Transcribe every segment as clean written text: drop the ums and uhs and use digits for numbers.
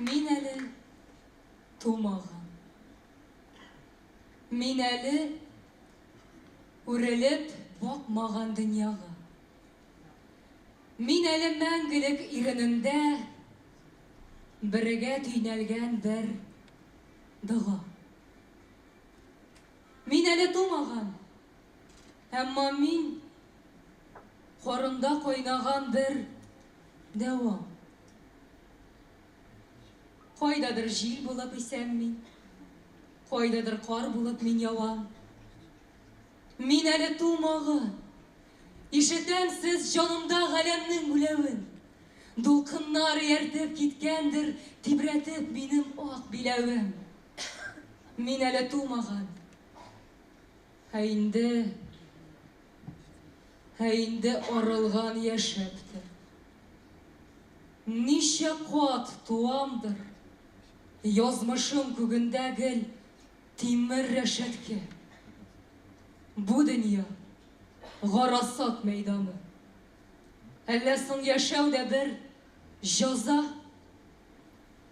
Мин әле тумаган. Мин әле үрелеп бакмаган дөньяга. Мин әле мәңгелек иренендә бергә төйнәлгән бер дога. Мин әле тумаган, әмма мин хорында кайнаган бер дәвам. Кайдадыр җил булып исәм мин, кайдадыр кар булып мин явам. Мин әле тумаган, ишетәмсез җанымда галәмнең үләвен. Дулкыннар ияртеп киткәндер, тибрәтеп минем ак биләвем. Мин әле тумаган, ә инде арылган яшәптер. Ничә кат туамдыр, язмышым күгендә гел тимер рәшәткә. Бу дөнья гарасат мәйданы. Әллә соң яшәү дә бер җәза.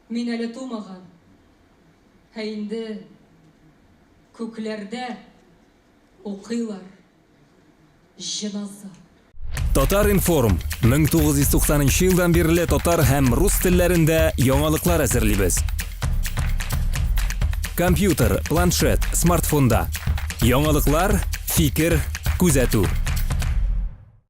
Мин әле тумаган, ә инде күкләрдә укыйлар җиназа. Татар Информ 1990 елдан бирле татар һәм рус телләрендә яңалыклар әзерлибез. Компьютер, планшет, смартфонда. Яңалыклар, фикер, күзәтү.